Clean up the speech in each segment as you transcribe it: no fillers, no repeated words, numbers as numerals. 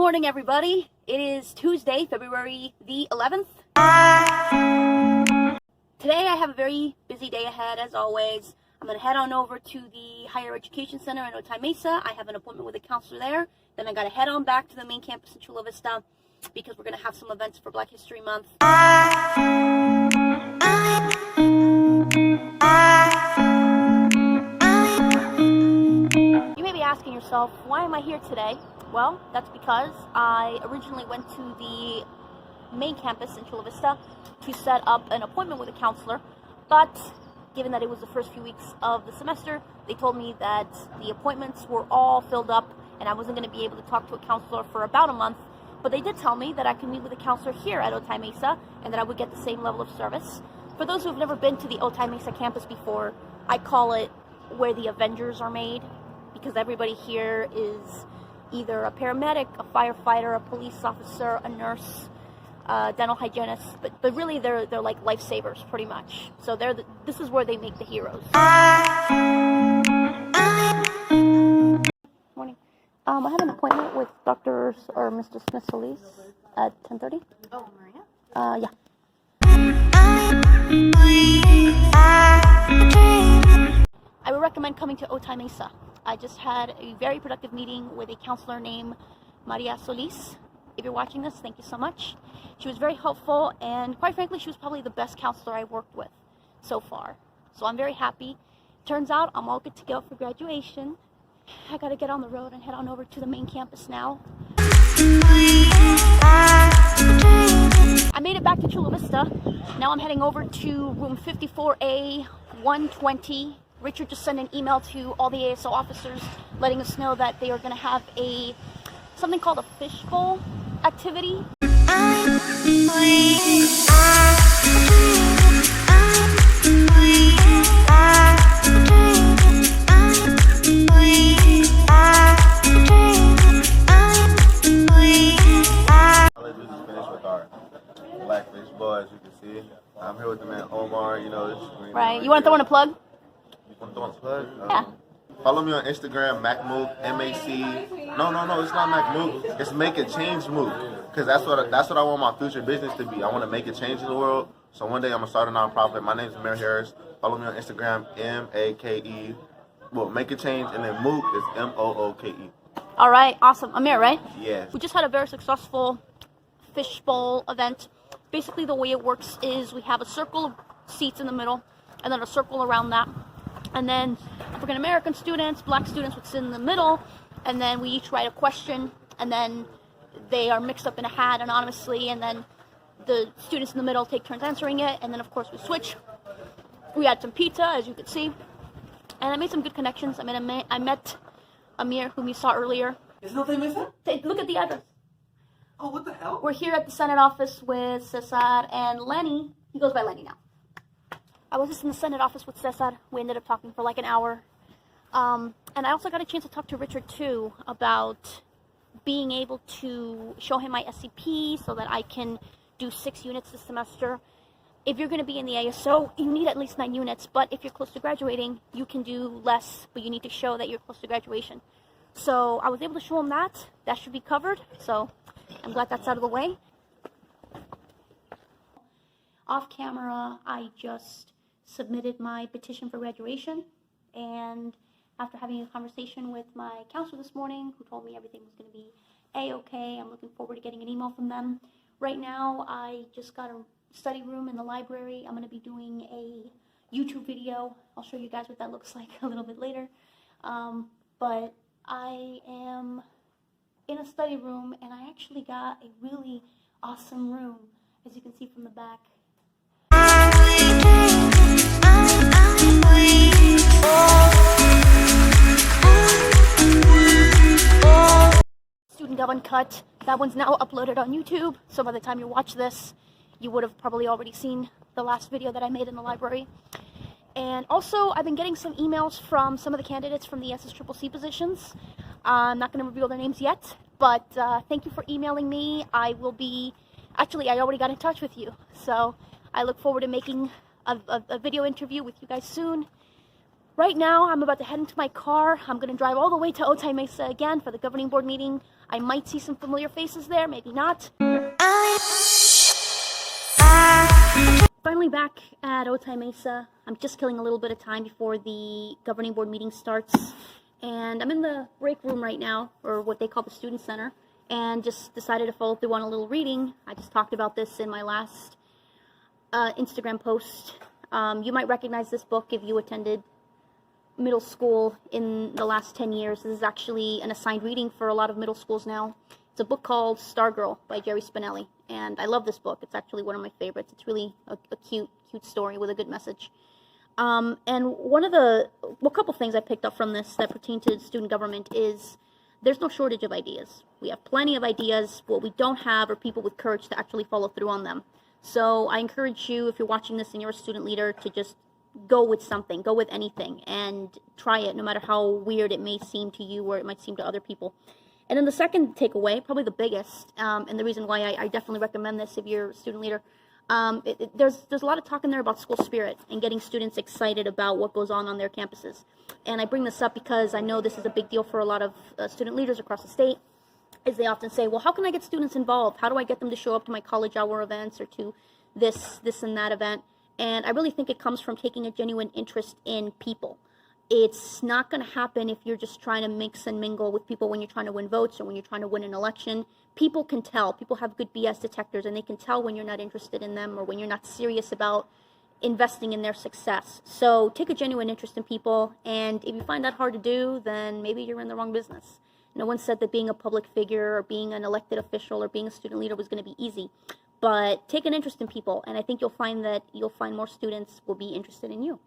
morning, everybody. It is Tuesday, February the 11th. Today I have a very busy day ahead, as always. I'm going to head on over to the Higher Education Center in Otay Mesa. I have an appointment with a counselor there. Then I got to head on back to the main campus in Chula Vista because we're going to have some events for Black History Month. You may be asking yourself, why am I here today? Well, that's because I originally went to the main campus in Chula Vista to set up an appointment with a counselor, but given that it was the first few weeks of the semester, they told me that the appointments were all filled up and I wasn't going to be able to talk to a counselor for about a month. But they did tell me that I could meet with a counselor here at Otay Mesa and that I would get the same level of service. For those who have never been to the Otay Mesa campus before, I call it where the Avengers are made, because everybody here is either a paramedic, a firefighter, a police officer, a nurse, dental hygienist, but really they're like lifesavers pretty much. So this is where they make the heroes. Morning. I have an appointment with Dr. or Mr. Smith Solis at 10:30. Oh, Maria? Yeah. I would recommend coming to Otay Mesa. I just had a very productive meeting with a counselor named Maria Solis. If you're watching this, thank you so much. She was very helpful, and quite frankly, she was probably the best counselor I've worked with so far. So I'm very happy. Turns out I'm all good to go for graduation. I gotta get on the road and head on over to the main campus now. I made it back to Chula Vista. Now I'm heading over to room 54A 120. Richard just sent an email to all the ASO officers letting us know that they are going to have something called a Fishbowl activity. Black Fishbowl, as you can see. I'm here with the man Omar, you know. Right. You want to throw in a plug? You want to throw in a plug? Yeah. Follow me on Instagram, MacMove, M-A-C. No, it's not MacMove. It's Make a Change Move. Because that's what I want my future business to be. I want to make a change in the world. So one day I'm going to start a nonprofit. My name is Amir Harris. Follow me on Instagram, M-A-K-E. Well, Make a Change, and then Mook is M-O-O-K-E. All right. Awesome. Amir, right? Yes. We just had a very successful Fishbowl event. Basically, the way it works is we have a circle of seats in the middle, and then a circle around that. And then African American students, Black students would sit in the middle, and then we each write a question, and then they are mixed up in a hat anonymously, and then the students in the middle take turns answering it, and then of course we switch. We had some pizza, as you could see, and I made some good connections. I met Amir, whom you saw earlier. Is Otay Mesa? Look at the address. Oh, what the hell? We're here at the Senate office with Cesar and Lenny. He goes by Lenny now. I was just in the Senate office with Cesar. We ended up talking for like an hour. And I also got a chance to talk to Richard too about being able to show him my SCP so that I can do 6 units this semester. If you're going to be in the ASO, you need at least 9 units. But if you're close to graduating, you can do less, but you need to show that you're close to graduation. So I was able to show him that. That should be covered. So I'm glad that's out of the way. Off camera, I just submitted my petition for graduation, and after having a conversation with my counselor this morning, who told me everything was going to be A-okay, I'm looking forward to getting an email from them. Right now, I just got a study room in the library. I'm going to be doing a YouTube video. I'll show you guys what that looks like a little bit later. But I am in a study room, and I actually got a really awesome room, as you can see from the back. Student Gov Uncut. That one's now uploaded on YouTube, so by the time you watch this, you would have probably already seen the last video that I made in the library. And also, I've been getting some emails from some of the candidates from the SWC positions. I'm not going to reveal their names yet, but thank you for emailing me. I already got in touch with you, so I look forward to making a video interview with you guys soon. Right now, I'm about to head into my car. I'm going to drive all the way to Otay Mesa again for the governing board meeting. I might see some familiar faces there, maybe not. Finally back at Otay Mesa. I'm just killing a little bit of time before the governing board meeting starts. And I'm in the break room right now, or what they call the student center, and just decided to follow through on a little reading. I just talked about this in my last Instagram post. You might recognize this book if you attended middle school in the last 10 years. This is actually an assigned reading for a lot of middle schools now. It's a book called Stargirl by Jerry Spinelli, and I love this book. It's actually one of my favorites. It's really a cute story with a good message. And a couple things I picked up from this that pertain to student government is there's no shortage of ideas. We have plenty of ideas. What we don't have are people with courage to actually follow through on them. So I encourage you, if you're watching this and you're a student leader, to just go with something, go with anything, and try it, no matter how weird it may seem to you or it might seem to other people. And then the second takeaway, probably the biggest, and the reason why I definitely recommend this if you're a student leader, there's a lot of talk in there about school spirit and getting students excited about what goes on their campuses. And I bring this up because I know this is a big deal for a lot of student leaders across the state, is they often say, well, how can I get students involved? How do I get them to show up to my college hour events or to this and that event? And I really think it comes from taking a genuine interest in people. It's not going to happen if you're just trying to mix and mingle with people when you're trying to win votes or when you're trying to win an election. People can tell. People have good BS detectors, and they can tell when you're not interested in them or when you're not serious about investing in their success. So take a genuine interest in people, and if you find that hard to do, then maybe you're in the wrong business. No one said that being a public figure or being an elected official or being a student leader was going to be easy. But take an interest in people, and I think you'll find more students will be interested in you.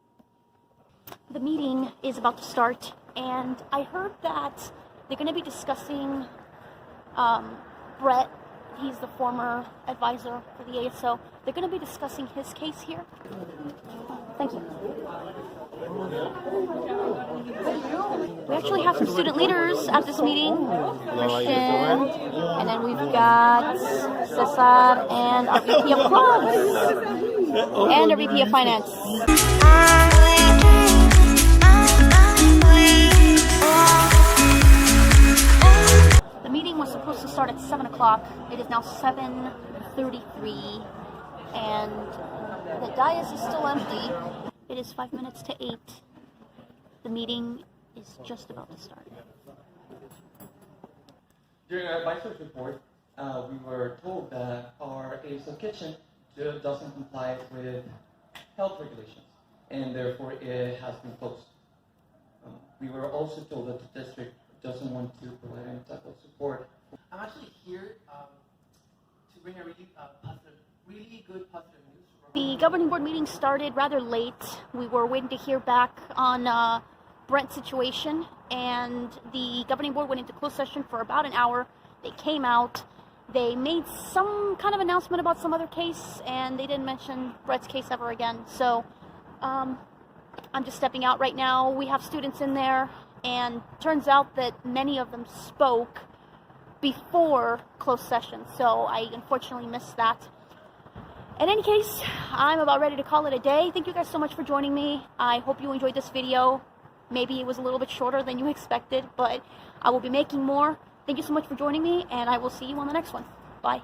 The meeting is about to start, and I heard that they're going to be discussing Brett. He's the former advisor for the ASO. They're going to be discussing his case here. Thank you. We actually have some student leaders at this meeting. Christian, and then we've got Cesar and our VP of Clubs and our VP of Finance. The meeting was supposed to start at 7 o'clock. It is now 7:33, and the dais is still empty. It is 5 minutes to 8. The meeting is just about to start. During our advisor's report, we were told that our ASO kitchen doesn't comply with health regulations, and therefore it has been closed. We were also told that the district doesn't want to provide any type of support. I'm actually here to bring a really good positive news. The governing board meeting started rather late. We were waiting to hear back on Brent's situation, and the governing board went into closed session for about an hour. They came out. They made some kind of announcement about some other case, and they didn't mention Brett's case ever again. So I'm just stepping out right now. We have students in there, and turns out that many of them spoke before closed session, so I unfortunately missed that. In any case, I'm about ready to call it a day. Thank you guys so much for joining me. I hope you enjoyed this video. Maybe it was a little bit shorter than you expected, but I will be making more. Thank you so much for joining me, and I will see you on the next one. Bye.